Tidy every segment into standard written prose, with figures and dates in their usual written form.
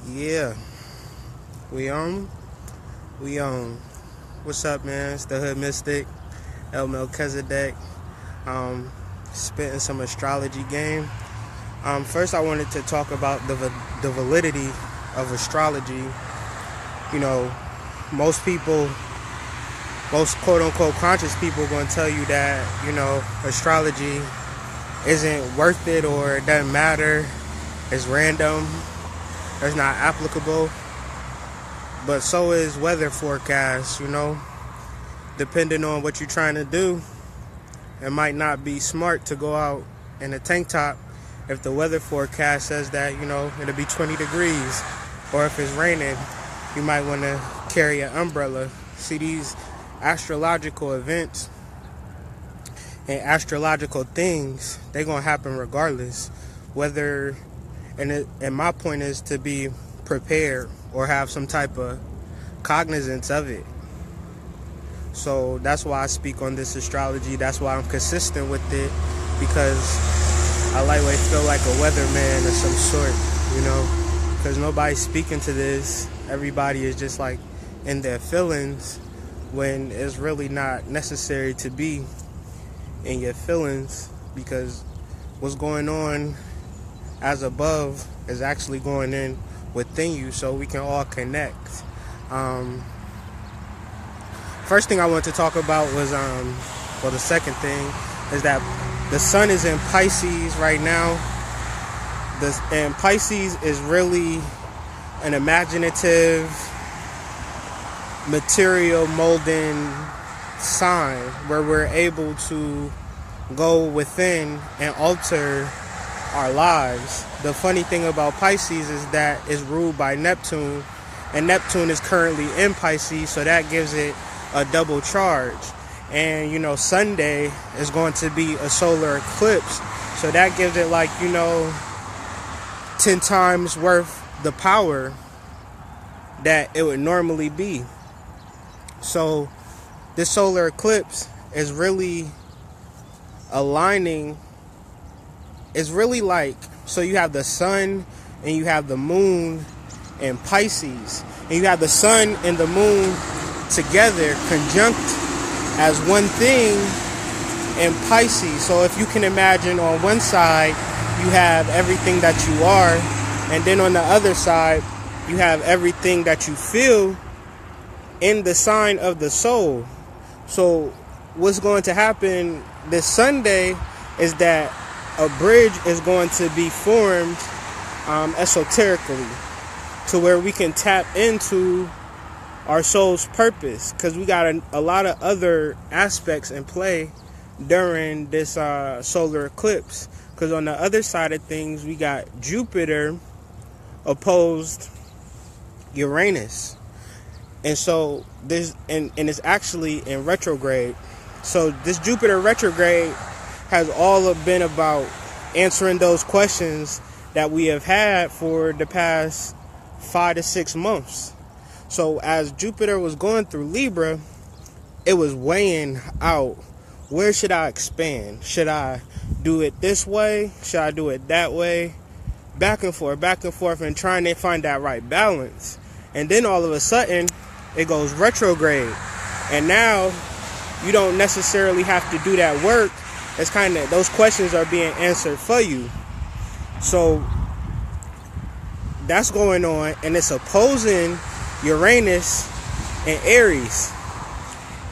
Yeah, we on. We on. What's up, man? It's the Hood Mystic, El Melchizedek. Um, Spitting some astrology game. First, I wanted to talk about the validity of astrology. You know, most people, most quote unquote conscious people, are going to tell you that astrology isn't worth it or it doesn't matter. It's random. It's not applicable. But so is weather forecasts, Depending on what you're trying to do, it might not be smart to go out in a tank top if the weather forecast says that, it'll be 20 degrees. Or if it's raining, you might want to carry an umbrella. See, these astrological events and astrological things, they're going to happen regardless. And my point is to be prepared or have some type of cognizance of it. So that's why I speak on this astrology. That's why I'm consistent with it, because I lightweight feel like a weatherman of some sort, because nobody's speaking to this. Everybody is just like in their feelings when it's really not necessary to be in your feelings, because what's going on as above is actually going in within you, so we can all connect. First thing I want to talk about was the second thing is that the sun is in Pisces right now. And Pisces is really an imaginative, material molding sign where we're able to go within and alter our lives. The funny thing about Pisces is that it's ruled by Neptune, and Neptune is currently in Pisces, so that gives it a double charge. And Sunday is going to be a solar eclipse, so that gives it 10 times worth the power that it would normally be. So this solar eclipse is really aligning. It's really so you have the sun and you have the moon in Pisces, and you have the sun and the moon together, conjunct as one thing in Pisces. So if you can imagine, on one side you have everything that you are, and then on the other side you have everything that you feel in the sign of the soul. So what's going to happen this Sunday is that a bridge is going to be formed esoterically, to where we can tap into our soul's purpose, because we got a lot of other aspects in play during this solar eclipse. Because on the other side of things, we got Jupiter opposed Uranus, and so this and it's actually in retrograde. So this Jupiter retrograde has all been about answering those questions that we have had for the past 5 to 6 months. So as Jupiter was going through Libra, it was weighing out, where should I expand? Should I do it this way? Should I do it that way? Back and forth, and trying to find that right balance. And then all of a sudden, it goes retrograde. And now, you don't necessarily have to do that work. It's kind of, those questions are being answered for you. So that's going on, and it's opposing Uranus and Aries.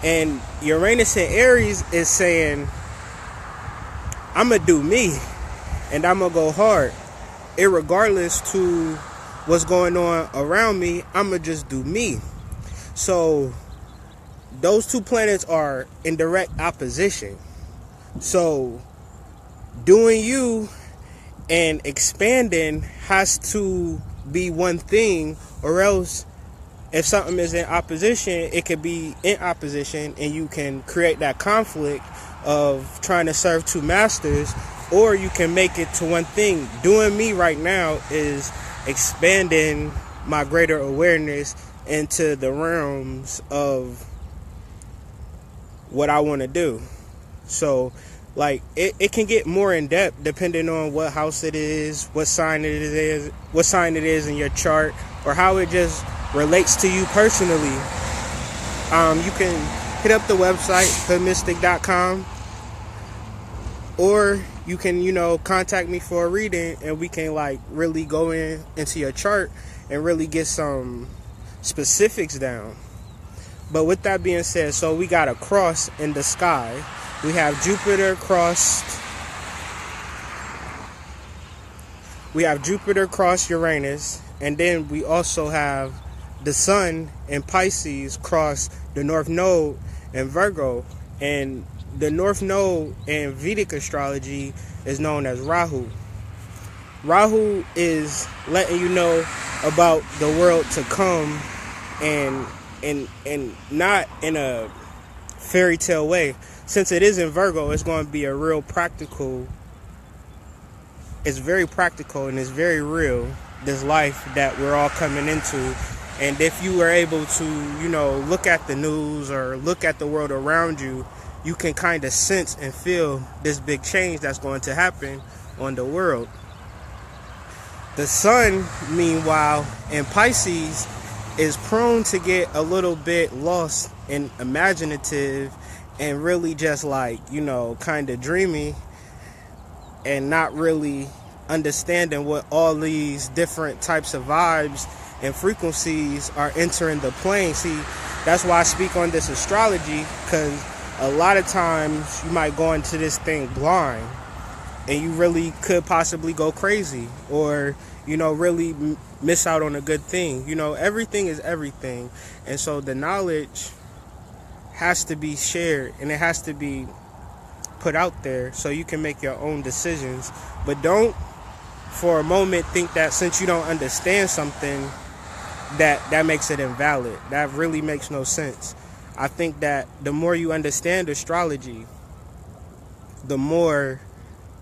And Uranus and Aries is saying, I'm going to do me, and I'm going to go hard. Irregardless to what's going on around me, I'm going to just do me. So those two planets are in direct opposition. So doing you and expanding has to be one thing, or else if something is in opposition, it could be in opposition, and you can create that conflict of trying to serve two masters, or you can make it to one thing. Doing me right now is expanding my greater awareness into the realms of what I want to do. So Like it can get more in depth depending on what house it is, what sign it is in your chart, or how it just relates to you personally. You can hit up the website themystic.com, or you can contact me for a reading, and we can like really go into your chart and really get some specifics down. But with that being said, so we got a cross in the sky. We have Jupiter crossed Uranus, and then we also have the Sun in Pisces cross the North Node in Virgo. And the North Node in Vedic astrology is known as Rahu. Rahu is letting you know about the world to come, and not in a fairy tale way. Since it is in Virgo, it's going to be a real practical. It's very practical and it's very real, this life that we're all coming into. And if you are able to, look at the news or look at the world around you, you can kind of sense and feel this big change that's going to happen on the world. The Sun, meanwhile, in Pisces, is prone to get a little bit lost and imaginative and really just like, kind of dreamy and not really understanding what all these different types of vibes and frequencies are entering the plane. See, that's why I speak on this astrology, because a lot of times you might go into this thing blind and you really could possibly go crazy, or really miss out on a good thing. Everything is everything, and so the knowledge has to be shared and it has to be put out there so you can make your own decisions. But don't for a moment think that since you don't understand something that makes it invalid. That really makes no sense. I think that the more you understand astrology, the more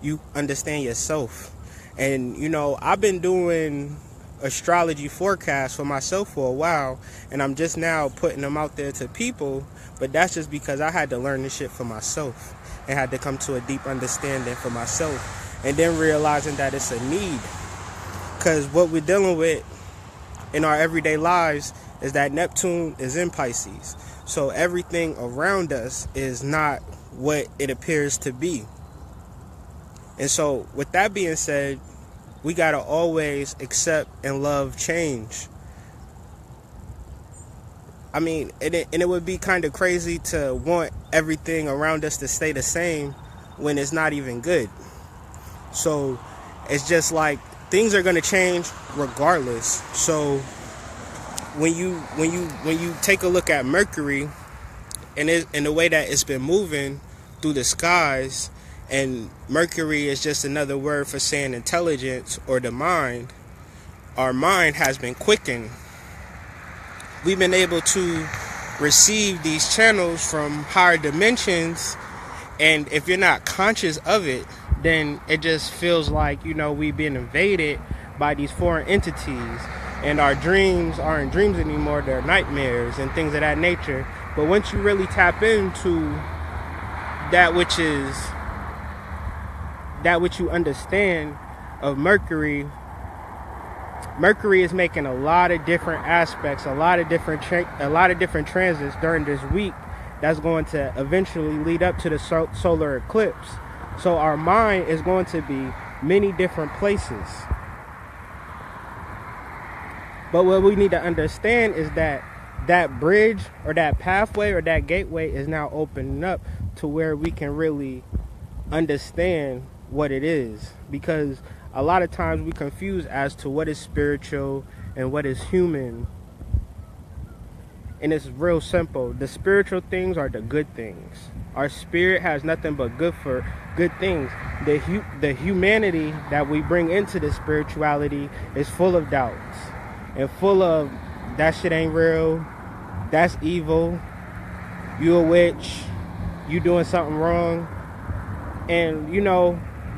you understand yourself. And I've been doing astrology forecasts for myself for a while, and I'm just now putting them out there to people. But that's just because I had to learn this shit for myself and had to come to a deep understanding for myself, and then realizing that it's a need. Because what we're dealing with in our everyday lives is that Neptune is in Pisces, so everything around us is not what it appears to be. And so with that being said, we got to always accept and love change. I mean, and it would be kind of crazy to want everything around us to stay the same when it's not even good. So it's just like things are going to change regardless. So when you take a look at Mercury and the way that it's been moving through the skies, and Mercury is just another word for saying intelligence or the mind, our mind has been quickened. We've been able to receive these channels from higher dimensions, and if you're not conscious of it, then it just feels like, we've been invaded by these foreign entities, and our dreams aren't dreams anymore, they're nightmares and things of that nature. But once you really tap into that which you understand of Mercury is making a lot of different aspects, a lot of different transits during this week that's going to eventually lead up to the solar eclipse. So our mind is going to be many different places. But what we need to understand is that bridge or that pathway or that gateway is now opening up to where we can really understand what it is. Because a lot of times we confuse as to what is spiritual and what is human. And it's real simple. The spiritual things are the good things. Our spirit has nothing but good things. The humanity that we bring into the spirituality is full of doubts and full of that shit ain't real, that's evil, you a witch, you doing something wrong. And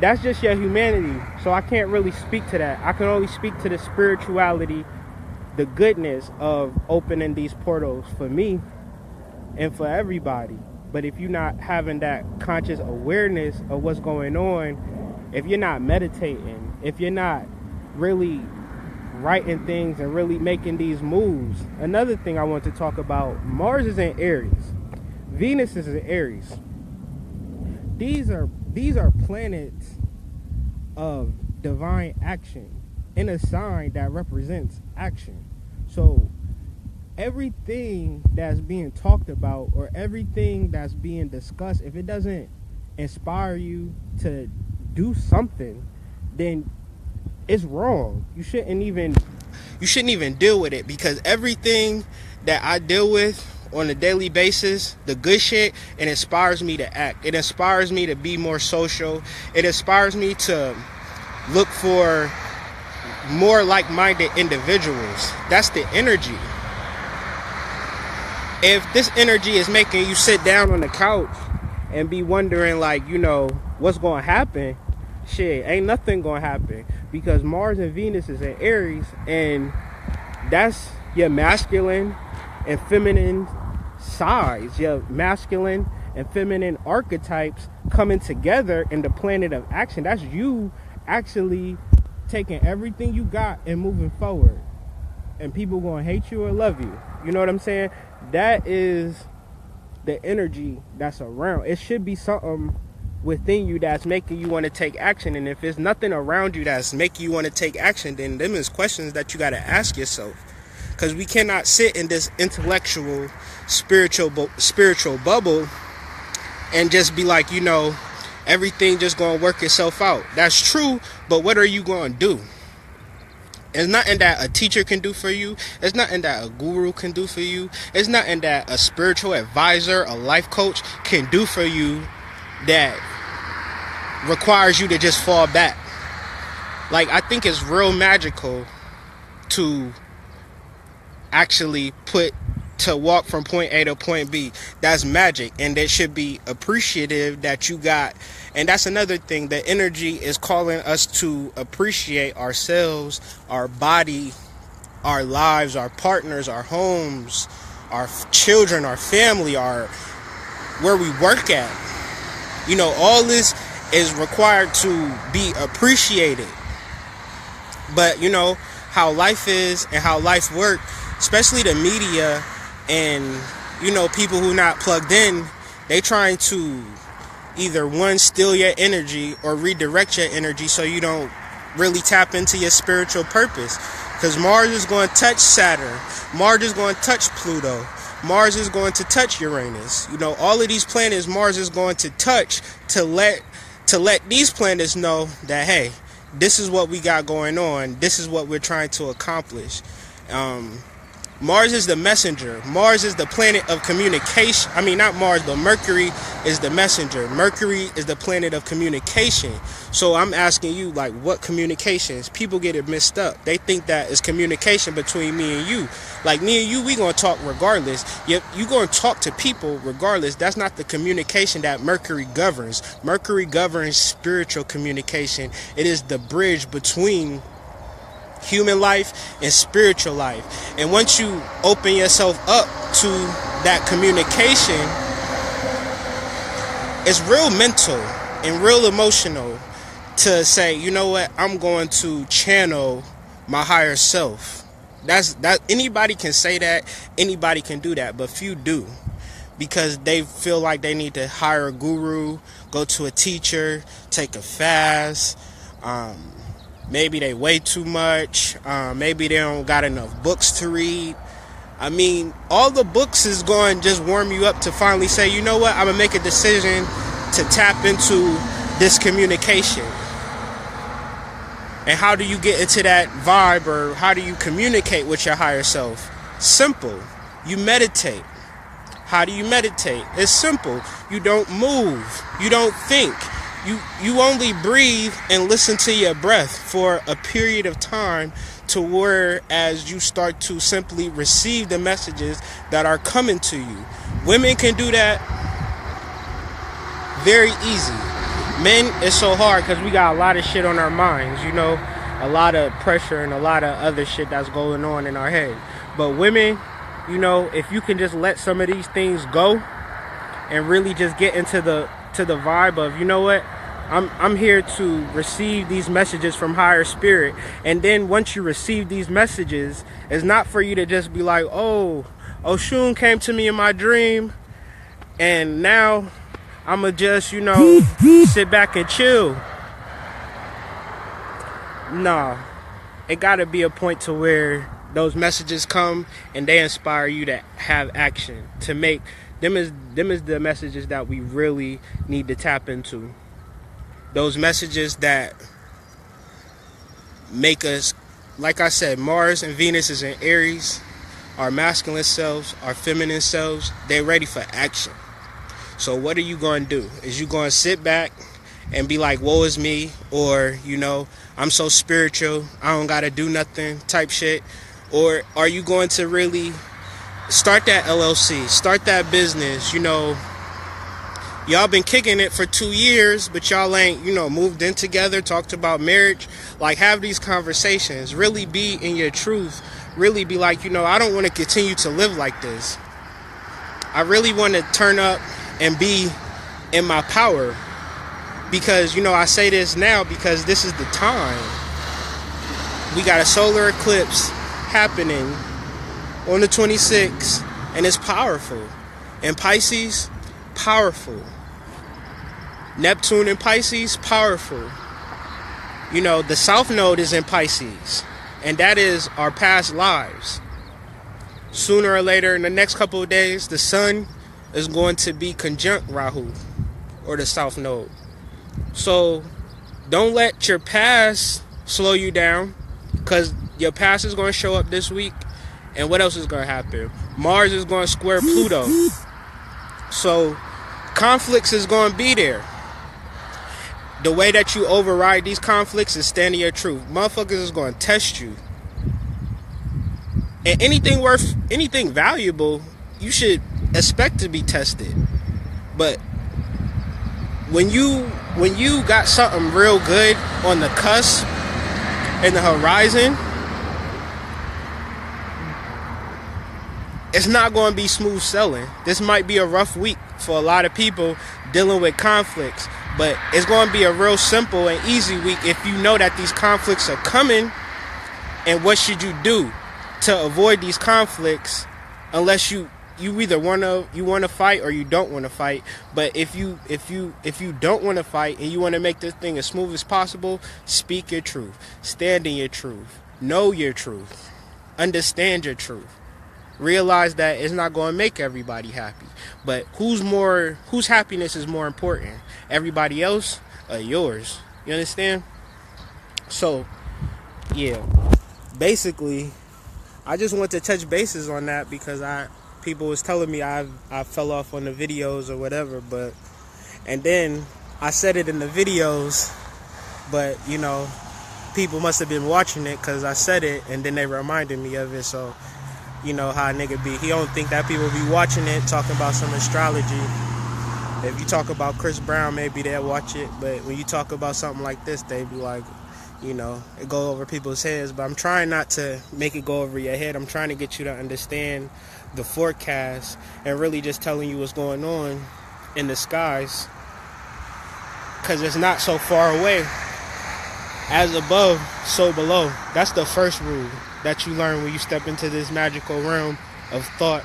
that's just your humanity. So I can't really speak to that. I can only speak to the spirituality, the goodness of opening these portals for me and for everybody. But if you're not having that conscious awareness of what's going on, if you're not meditating, if you're not really writing things and really making these moves. Another thing I want to talk about, Mars is in Aries. Venus is in Aries. These are planets of divine action in a sign that represents action. So everything that's being talked about or everything that's being discussed, if it doesn't inspire you to do something, then it's wrong. You shouldn't even deal with it, because everything that I deal with on a daily basis, the good shit, it inspires me to act. It inspires me to be more social. It inspires me to look for more like-minded individuals. That's the energy. If this energy is making you sit down on the couch and be wondering, like, what's going to happen, shit, ain't nothing going to happen, because Mars and Venus is in Aries, and that's your masculine and feminine sides, your masculine and feminine archetypes coming together in the planet of action. That's you actually taking everything you got and moving forward, and people going to hate you or love you. You know what I'm saying? That is the energy that's around. It should be something within you that's making you want to take action. And if there's nothing around you that's making you want to take action, then them is questions that you got to ask yourself. Because we cannot sit in this intellectual, spiritual bubble and just be like, everything just going to work itself out. That's true, but what are you going to do? It's nothing that a teacher can do for you. It's nothing that a guru can do for you. It's nothing that a spiritual advisor, a life coach can do for you that requires you to just fall back. Like, I think it's real magical to actually walk from point A to point B. That's magic, and it should be appreciative that you got. And that's another thing. The energy is calling us to appreciate ourselves, our body, our lives, our partners, our homes, our children, our family, where we work at. All this is required to be appreciated. But how life is and how life works, especially the media and people who not plugged in, they trying to either steal your energy or redirect your energy so you don't really tap into your spiritual purpose. Because Mars is going to touch Saturn, Mars is going to touch Pluto, Mars is going to touch Uranus. All of these planets Mars is going to touch to let these planets know that, hey, this is what we got going on. This is what we're trying to accomplish. Mars is the messenger. Mars is the planet of communication. I mean, not Mars, but Mercury is the messenger. Mercury is the planet of communication. So I'm asking you, like, what communications? People get it mixed up. They think that it's communication between me and you. Like, me and you, we going to talk regardless. You're going to talk to people regardless. That's not the communication that Mercury governs. Mercury governs spiritual communication. It is the bridge between human life and spiritual life. And once you open yourself up to that communication, it's real mental and real emotional to say, you know what, I'm going to channel my higher self. That anybody can say that, anybody can do that, but few do, because they feel like they need to hire a guru, go to a teacher, take a fast. Maybe they weigh too much. Maybe they don't got enough books to read. I mean, all the books is going to just warm you up to finally say, you know what, I'm going to make a decision to tap into this communication. And how do you get into that vibe, or how do you communicate with your higher self? Simple. You meditate. How do you meditate? It's simple. You don't move. You don't think. You only breathe and listen to your breath for a period of time, to where as you start to simply receive the messages that are coming to you. Women can do that very easy. Men, it's so hard because we got a lot of shit on our minds, a lot of pressure and a lot of other shit that's going on in our head. But women, if you can just let some of these things go and really just get into the vibe of, you know what, I'm here to receive these messages from higher spirit. And then once you receive these messages, it's not for you to just be like, oh, Oshun came to me in my dream, and now I'ma just, sit back and chill. Nah, it gotta be a point to where those messages come and they inspire you to have action, to make them is the messages that we really need to tap into. Those messages that make us, like I said, Mars and Venus is in Aries. Our masculine selves, our feminine selves, they're ready for action. So what are you going to do? Is you going to sit back and be like, woe is me, or, I'm so spiritual, I don't got to do nothing type shit? Or are you going to really start that LLC, start that business? Y'all been kicking it for 2 years, but y'all ain't, moved in together, talked about marriage. Like, have these conversations. Really be in your truth. Really be like, I don't want to continue to live like this. I really want to turn up and be in my power. Because, I say this now because this is the time. We got a solar eclipse happening on the 26th, and it's powerful. And Pisces, powerful. Neptune in Pisces, powerful. The South Node is in Pisces, and that is our past lives. Sooner or later, in the next couple of days, the Sun is going to be conjunct Rahu, or the South Node. So don't let your past slow you down, because your past is going to show up this week. And what else is going to happen? Mars is going to square Pluto. So conflicts is going to be there. The way that you override these conflicts is standing your truth. Motherfuckers is going to test you. And anything valuable, you should expect to be tested. But when you got something real good on the cusp, in the horizon, it's not going to be smooth sailing. This might be a rough week for a lot of people dealing with conflicts, but it's going to be a real simple and easy week if you know that these conflicts are coming. And what should you do to avoid these conflicts? Unless you either want to fight or you don't want to fight. But if you don't want to fight and you want to make this thing as smooth as possible, speak your truth, stand in your truth, know your truth, understand your truth. Realize that it's not going to make everybody happy, but whose happiness is more important? Everybody else or yours? You understand? So, yeah. Basically, I just want to touch bases on that because people was telling me I fell off on the videos or whatever, and then I said it in the videos, but people must have been watching it because I said it and then they reminded me of it. So how a nigga be. He don't think that people be watching it, talking about some astrology. If you talk about Chris Brown, maybe they'll watch it, but when you talk about something like this, they be like, it go over people's heads. But I'm trying not to make it go over your head. I'm trying to get you to understand the forecast and really just telling you what's going on in the skies, because it's not so far away. As above, so below. That's the first rule that you learn when you step into this magical realm of thought.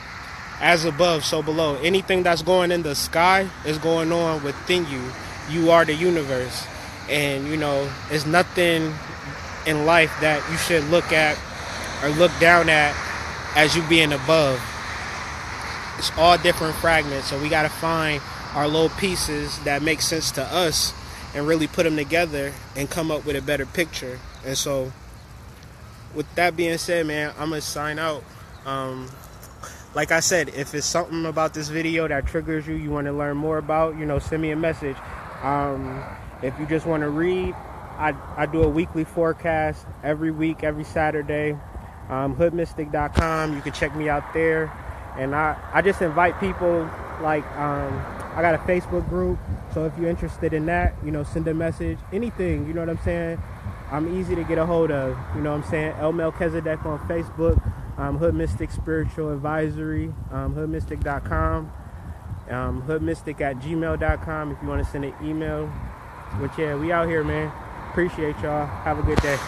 As above, so below. Anything that's going in the sky is going on within you. You are the universe. And, there's nothing in life that you should look at or look down at as you being above. It's all different fragments. So we got to find our little pieces that make sense to us and really put them together and come up with a better picture. And so, with that being said, man, I'm going to sign out. Like I said, if it's something about this video that triggers you, you want to learn more about, send me a message. If you just want to read, I do a weekly forecast every week, every Saturday. Hoodmystic.com. You can check me out there. And I just invite people, like, I got a Facebook group. So if you're interested in that, send a message, anything, you know what I'm saying? I'm easy to get a hold of, you know what I'm saying? El Melchizedek on Facebook, Hood Mystic Spiritual Advisory, hoodmystic.com. hoodmystic@gmail.com if you want to send an email. But yeah, we out here, man. Appreciate y'all. Have a good day.